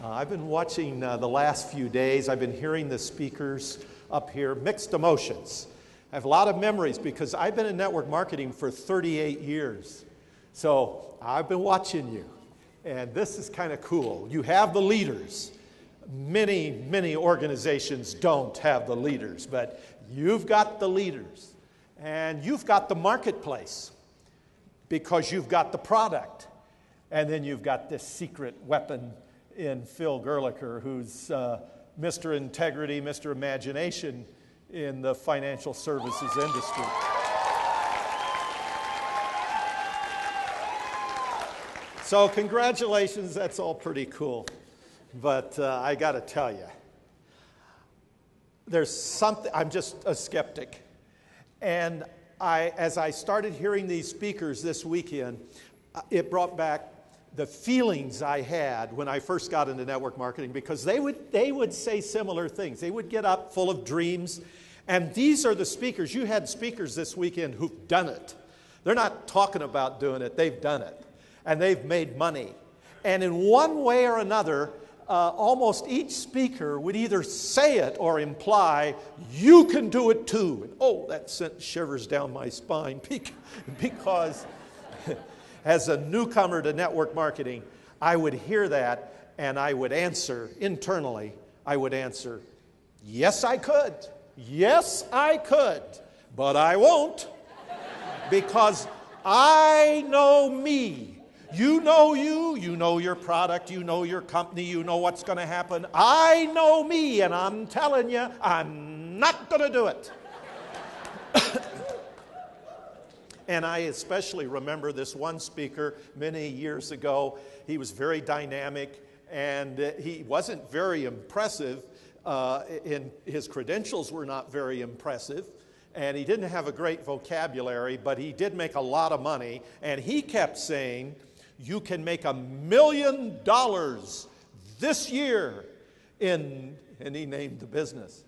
I've been watching the last few days. I've been hearing the speakers up here, mixed emotions. I have a lot of memories because I've been in network marketing for 38 years. So I've been watching you, and this is kind of cool. You have the leaders. Many organizations don't have the leaders, but you've got the leaders, and you've got the marketplace because you've got the product, and then you've got this secret weapon in Phil Gerlicher, who's Mr. Integrity, Mr. Imagination in the financial services industry. So congratulations, that's all pretty cool. But I got to tell you, there's something, I'm just a skeptic. And as I started hearing these speakers this weekend, it brought back the feelings I had when I first got into network marketing, because they would say similar things. They would get up full of dreams, and these are the speakers. You had speakers this weekend who've done it. They're not talking about doing it, they've done it, and they've made money. And in one way or another, almost each speaker would either say it or imply, you can do it too. And, oh, that sent shivers down my spine because as a newcomer to network marketing, I would hear that and I would answer internally, I would answer, yes, I could. Yes, I could. But I won't, because I know me. You know you know your product, you know your company, you know what's going to happen. I know me, and I'm telling you, I'm not going to do it. And I especially remember this one speaker many years ago. He was very dynamic, and he wasn't very impressive. His credentials were not very impressive, and he didn't have a great vocabulary, but he did make a lot of money. And he kept saying, you can make $1 million this year and he named the business.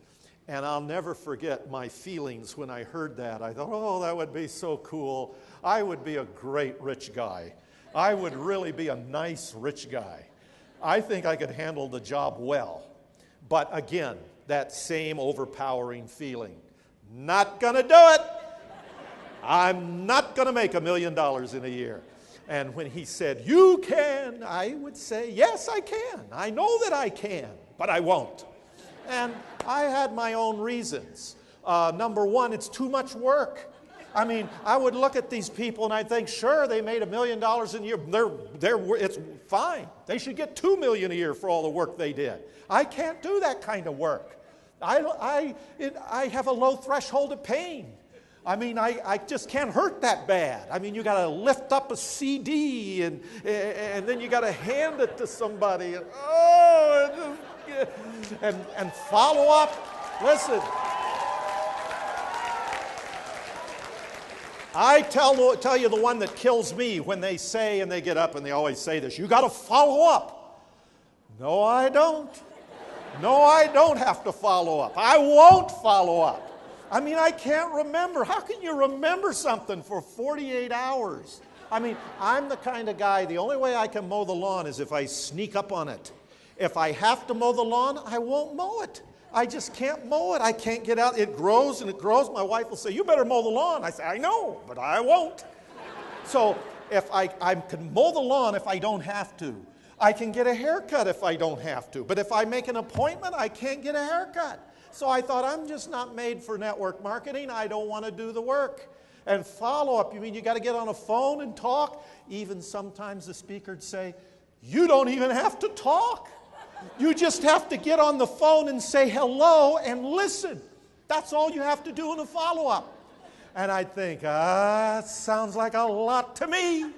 And I'll never forget my feelings when I heard that. I thought, oh, that would be so cool. I would be a great rich guy. I would really be a nice rich guy. I think I could handle the job well. But again, that same overpowering feeling. Not gonna do it. I'm not gonna make $1 million in a year. And when he said, you can, I would say, yes, I can. I know that I can, but I won't. And I had my own reasons. Number one, it's too much work. I mean, I would look at these people and I'd think, sure, they made $1 million in a year. It's fine. They should get $2 million a year for all the work they did. I can't do that kind of work. I have a low threshold of pain. I mean, I just can't hurt that bad. I mean, you got to lift up a CD and then you got to hand it to somebody and follow up. Listen, I tell you the one that kills me when they say, and they get up and they always say this, you got to follow up. No, I don't. No, I don't have to follow up. I won't follow up. I mean, I can't remember. How can you remember something for 48 hours? I mean, I'm the kind of guy, the only way I can mow the lawn is if I sneak up on it. If I have to mow the lawn, I won't mow it. I just can't mow it. I can't get out. It grows and it grows. My wife will say, you better mow the lawn. I say, I know, but I won't. So if I can mow the lawn if I don't have to. I can get a haircut if I don't have to. But if I make an appointment, I can't get a haircut. So I thought, I'm just not made for network marketing. I don't want to do the work. And follow-up, you mean you got to get on a phone and talk? Even sometimes the speaker would say, you don't even have to talk. You just have to get on the phone and say hello and listen. That's all you have to do in a follow-up. And I'd think, that sounds like a lot to me.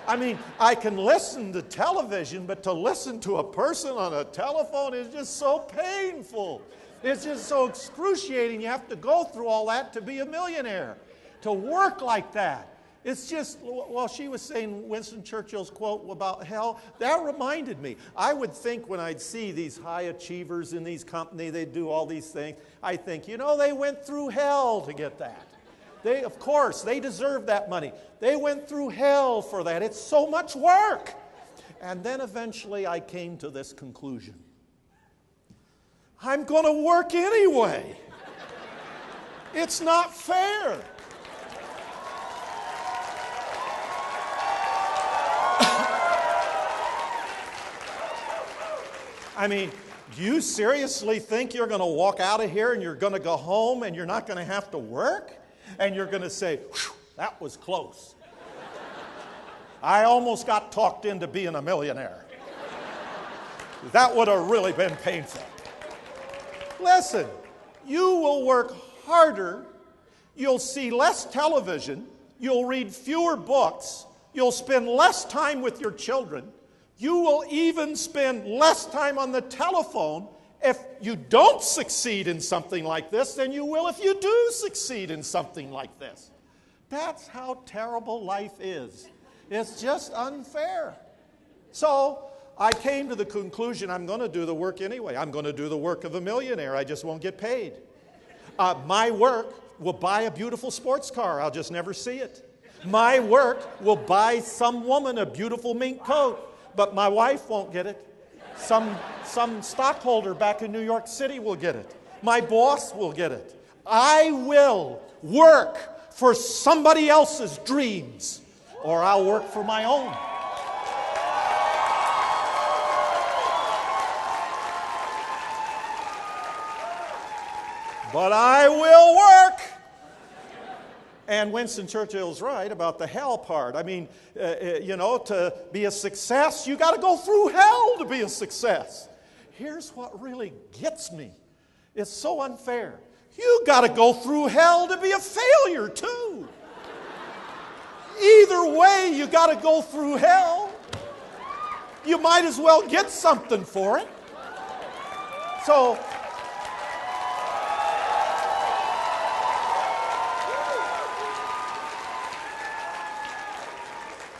I mean, I can listen to television, but to listen to a person on a telephone is just so painful. It's just so excruciating. You have to go through all that to be a millionaire. to work like that. It's just, while she was saying Winston Churchill's quote about hell, that reminded me. I would think when I'd see these high achievers in these companies, they do all these things, I think, they went through hell to get that. Of course, they deserve that money. They went through hell for that. It's so much work. And then eventually I came to this conclusion. I'm going to work anyway. It's not fair. I mean, do you seriously think you're going to walk out of here and you're going to go home and you're not going to have to work? And you're going to say, that was close. I almost got talked into being a millionaire. That would have really been painful. Listen, you will work harder, you'll see less television, you'll read fewer books, you'll spend less time with your children, you will even spend less time on the telephone if you don't succeed in something like this than you will if you do succeed in something like this. That's how terrible life is. It's just unfair. So I came to the conclusion I'm going to do the work anyway. I'm going to do the work of a millionaire. I just won't get paid. My work will buy a beautiful sports car. I'll just never see it. My work will buy some woman a beautiful mink coat, but my wife won't get it. Some stockholder back in New York City will get it. My boss will get it. I will work for somebody else's dreams, or I'll work for my own. But I will work. And Winston Churchill's right about the hell part. I mean, to be a success, you got to go through hell to be a success. Here's what really gets me. It's so unfair. You got to go through hell to be a failure too. Either way, you got to go through hell. You might as well get something for it. So,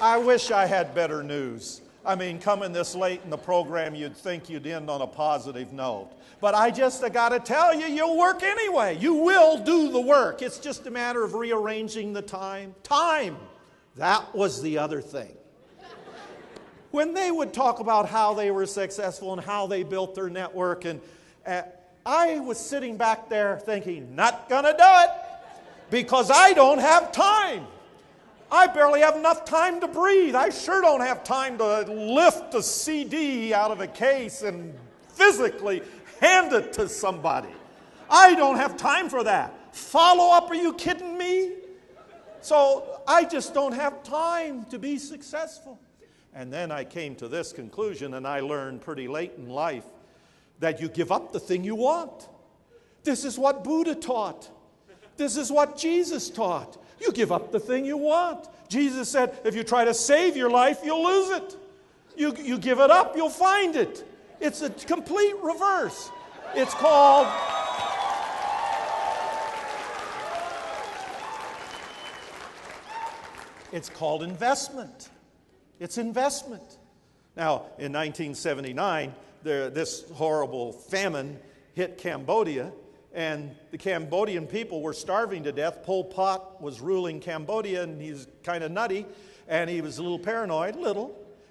I wish I had better news. I mean, coming this late in the program, you'd think you'd end on a positive note. But I just got to tell you, you'll work anyway. You will do the work. It's just a matter of rearranging the time. Time. That was the other thing. When they would talk about how they were successful and how they built their network, and I was sitting back there thinking, not going to do it because I don't have time. I barely have enough time to breathe. I sure don't have time to lift a CD out of a case and physically hand it to somebody. I don't have time for that. Follow up, are you kidding me? So I just don't have time to be successful. And then I came to this conclusion, and I learned pretty late in life that you give up the thing you want. This is what Buddha taught. This is what Jesus taught. You give up the thing you want. Jesus said, if you try to save your life, you'll lose it. You give it up, you'll find it. It's a complete reverse. It's called investment. It's investment. Now, in 1979, this horrible famine hit Cambodia, and the Cambodian people were starving to death. Pol Pot was ruling Cambodia, and he's kind of nutty, and he was a little paranoid,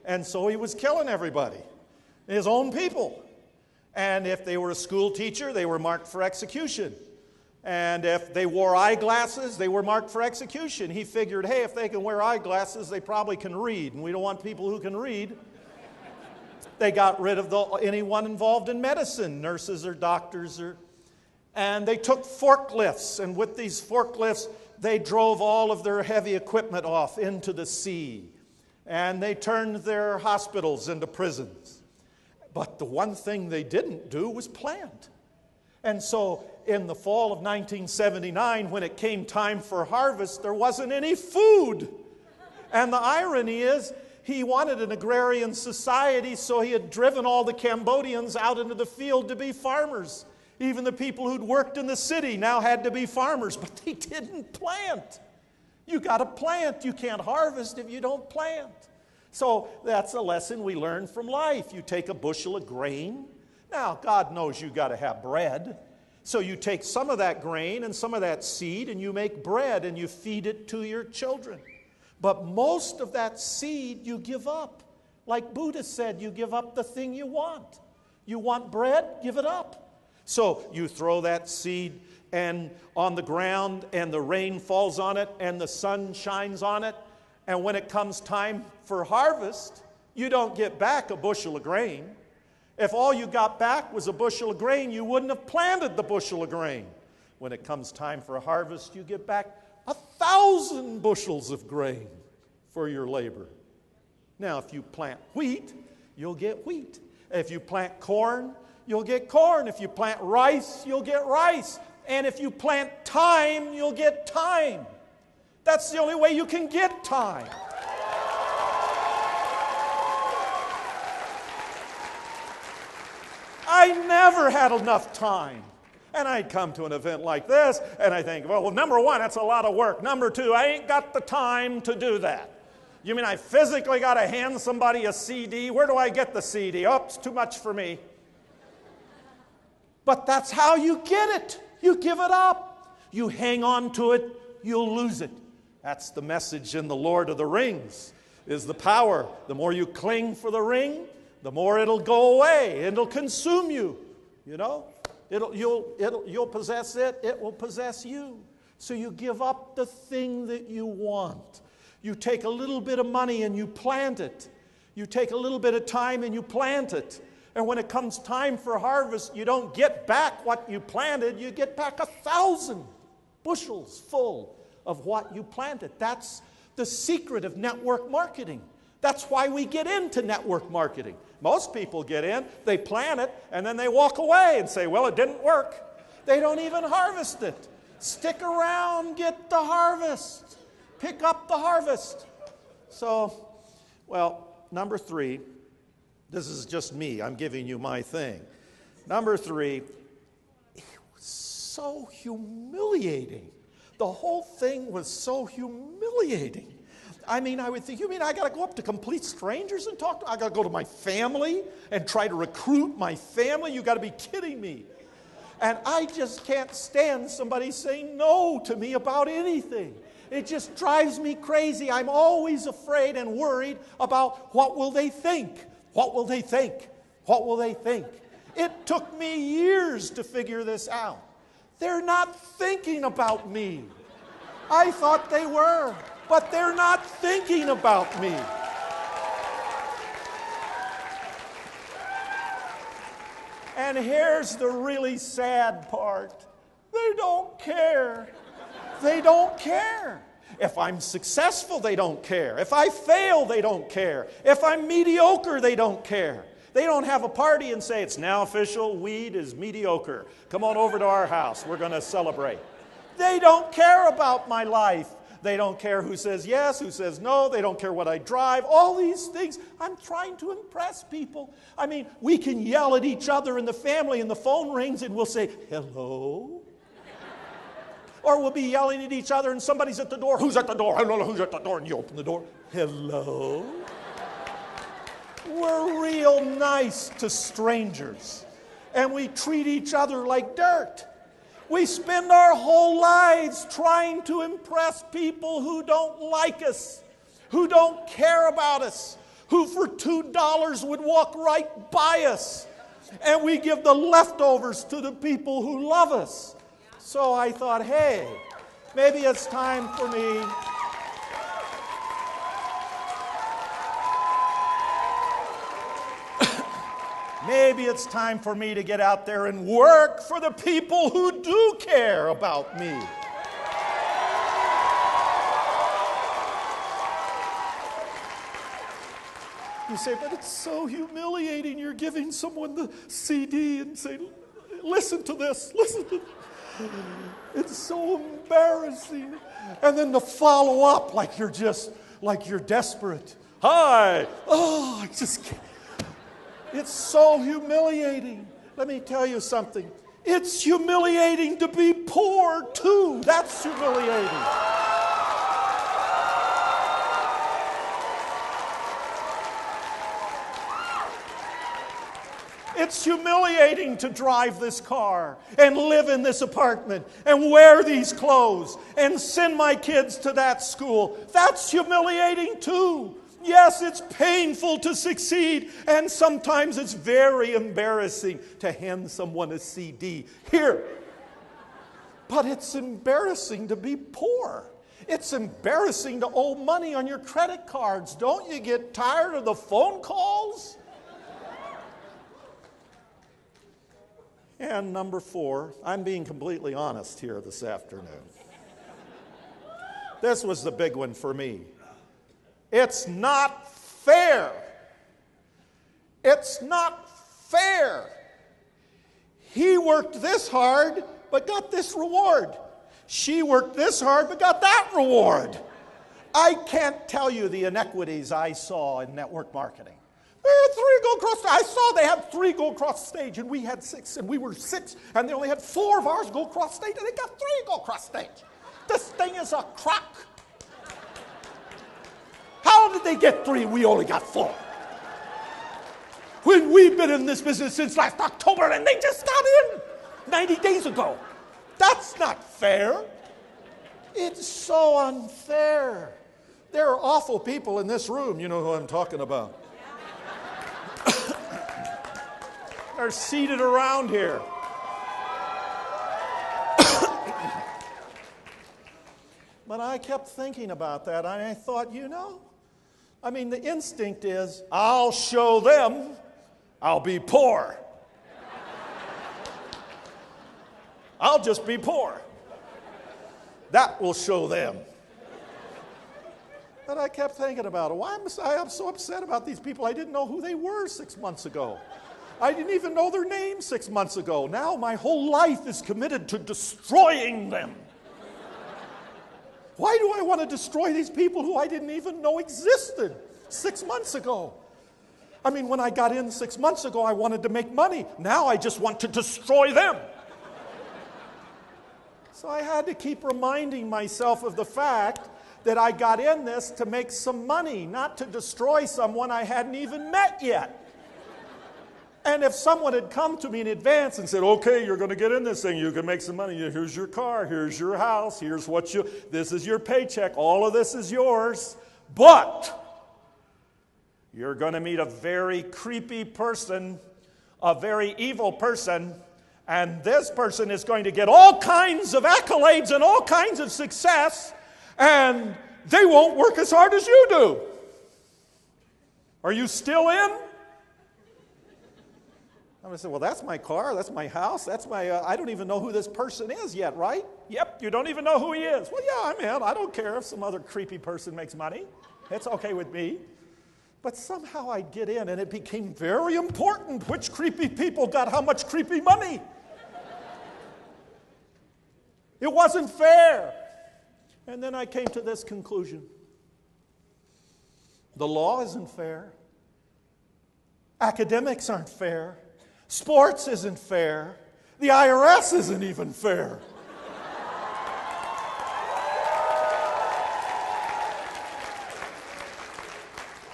and so he was killing everybody, his own people. And if they were a school teacher, they were marked for execution. And if they wore eyeglasses, they were marked for execution. He figured, hey, if they can wear eyeglasses, they probably can read, and we don't want people who can read. They got rid of anyone involved in medicine, nurses or doctors, and they took forklifts, and with these forklifts, they drove all of their heavy equipment off into the sea, and they turned their hospitals into prisons. But the one thing they didn't do was plant. And so in the fall of 1979, when it came time for harvest, there wasn't any food. And the irony is, he wanted an agrarian society, so he had driven all the Cambodians out into the field to be farmers. Even the people who'd worked in the city now had to be farmers, but they didn't plant. You got to plant. You can't harvest if you don't plant. So that's a lesson we learn from life. You take a bushel of grain. Now, God knows you got to have bread. So you take some of that grain and some of that seed and you make bread and you feed it to your children. But most of that seed you give up. Like Buddha said, you give up the thing you want. You want bread? Give it up. So you throw that seed and on the ground and the rain falls on it and the sun shines on it. And when it comes time for harvest, you don't get back a bushel of grain. If all you got back was a bushel of grain, you wouldn't have planted the bushel of grain. When it comes time for harvest, you get back 1,000 bushels of grain for your labor. Now, if you plant wheat, you'll get wheat. If you plant corn, you'll get corn. If you plant rice, you'll get rice. And if you plant time, you'll get time. That's the only way you can get time. I never had enough time. And I'd come to an event like this, and I think, well, number one, that's a lot of work. Number two, I ain't got the time to do that. You mean I physically got to hand somebody a CD? Where do I get the CD? Oh, it's too much for me. But that's how you get it. You give it up. You hang on to it, you'll lose it. That's the message in the Lord of the Rings, is the power. The more you cling for the ring, the more it'll go away. It'll consume you. You know? You'll possess it. It will possess you. So you give up the thing that you want. You take a little bit of money and you plant it. You take a little bit of time and you plant it. And when it comes time for harvest, you don't get back what you planted. You get back 1,000 bushels full of what you planted. That's the secret of network marketing. That's why we get into network marketing. Most people get in, they plant it, and then they walk away and say, well, it didn't work. They don't even harvest it. Stick around, get the harvest. Pick up the harvest. So, well, number 3, this is just me. I'm giving you my thing. Number 3, it was so humiliating. The whole thing was so humiliating. I mean, I would think, you mean I got to go up to complete strangers and talk to them? I got to go to my family and try to recruit my family? You got to be kidding me. And I just can't stand somebody saying no to me about anything. It just drives me crazy. I'm always afraid and worried about what will they think? What will they think? What will they think? It took me years to figure this out. They're not thinking about me. I thought they were, but they're not thinking about me. And here's the really sad part. They don't care. They don't care. If I'm successful, they don't care. If I fail, they don't care. If I'm mediocre, they don't care. They don't have a party and say, it's now official, Wead is mediocre. Come on over to our house. We're going to celebrate. They don't care about my life. They don't care who says yes, who says no. They don't care what I drive. All these things. I'm trying to impress people. I mean, we can yell at each other in the family and the phone rings and we'll say, hello? Or we'll be yelling at each other and somebody's at the door. Who's at the door? I don't know who's at the door. And you open the door. Hello? We're real nice to strangers. And we treat each other like dirt. We spend our whole lives trying to impress people who don't like us, who don't care about us, who for $2 would walk right by us. And we give the leftovers to the people who love us. So I thought, hey, maybe it's time for me maybe it's time for me to get out there and work for the people who do care about me. You say, but it's so humiliating. You're giving someone the CD and say, listen to this, listen to this. It's so embarrassing. And then to follow up like you're desperate. Hi. Oh, I just can't. It's so humiliating. Let me tell you something. It's humiliating to be poor too. That's humiliating. It's humiliating to drive this car and live in this apartment and wear these clothes and send my kids to that school. That's humiliating too. Yes, it's painful to succeed, and sometimes it's very embarrassing to hand someone a CD. Here. But it's embarrassing to be poor. It's embarrassing to owe money on your credit cards. Don't you get tired of the phone calls? And number 4, I'm being completely honest here this afternoon. This was the big one for me. It's not fair. It's not fair. He worked this hard, but got this reward. She worked this hard, but got that reward. I can't tell you the inequities I saw in network marketing. They had 3 go across. I saw they had 3 go across stage, and we had 6, and we were 6, and they only had 4 of ours go across stage, and they got 3 go across stage. This thing is a crock. How did they get 3? We only got 4. When we've been in this business since last October, and they just got in 90 days ago. That's not fair. It's so unfair. There are awful people in this room. You know who I'm talking about. Are seated around here. But I kept thinking about that, and I thought, the instinct is, I'll show them I'll be poor. I'll just be poor. That will show them. But I kept thinking about it. Why am I so upset about these people? I didn't know who they were 6 months ago. I didn't even know their names 6 months ago. Now my whole life is committed to destroying them. Why do I want to destroy these people who I didn't even know existed 6 months ago? When I got in 6 months ago, I wanted to make money. Now I just want to destroy them. So I had to keep reminding myself of the fact that I got in this to make some money, not to destroy someone I hadn't even met yet. And if someone had come to me in advance and said, okay, you're going to get in this thing, you can make some money, here's your car, here's your house, this is your paycheck, all of this is yours, but you're going to meet a very creepy person, a very evil person, and this person is going to get all kinds of accolades and all kinds of success, and they won't work as hard as you do. Are you still in? I'm going to say, well, that's my car, that's my house, that's my, I don't even know who this person is yet, right? Yep, you don't even know who he is. Well, yeah, I'm in. I don't care if some other creepy person makes money. It's okay with me. But somehow I'd get in, and it became very important which creepy people got how much creepy money. It wasn't fair. And then I came to this conclusion. The law isn't fair. Academics aren't fair. Sports isn't fair. The IRS isn't even fair.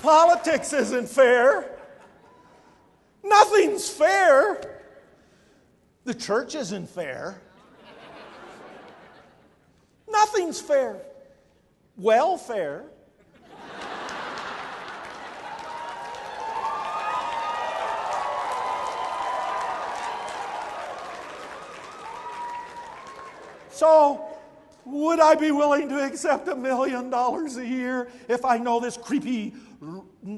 Politics isn't fair. Nothing's fair. The church isn't fair. Nothing's fair. Welfare. So, would I be willing to accept $1 million a year if I know this creepy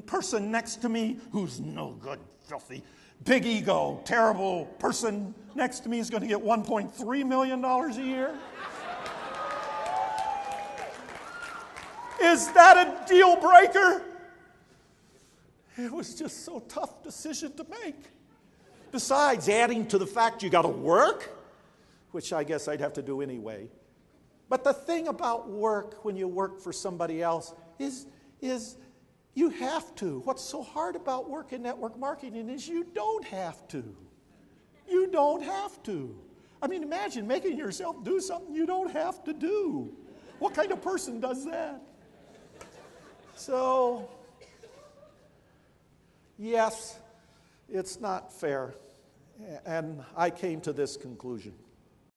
person next to me who's no good, filthy, big ego, terrible person next to me is going to get $1.3 million a year? Is that a deal breaker? It was just so tough decision to make. Besides adding to the fact you got to work, which I guess I'd have to do anyway. But the thing about work when you work for somebody else is you have to. What's so hard about work in network marketing is you don't have to. You don't have to. I mean, imagine making yourself do something you don't have to do. What kind of person does that? So, yes, It's not fair. And I came to this conclusion.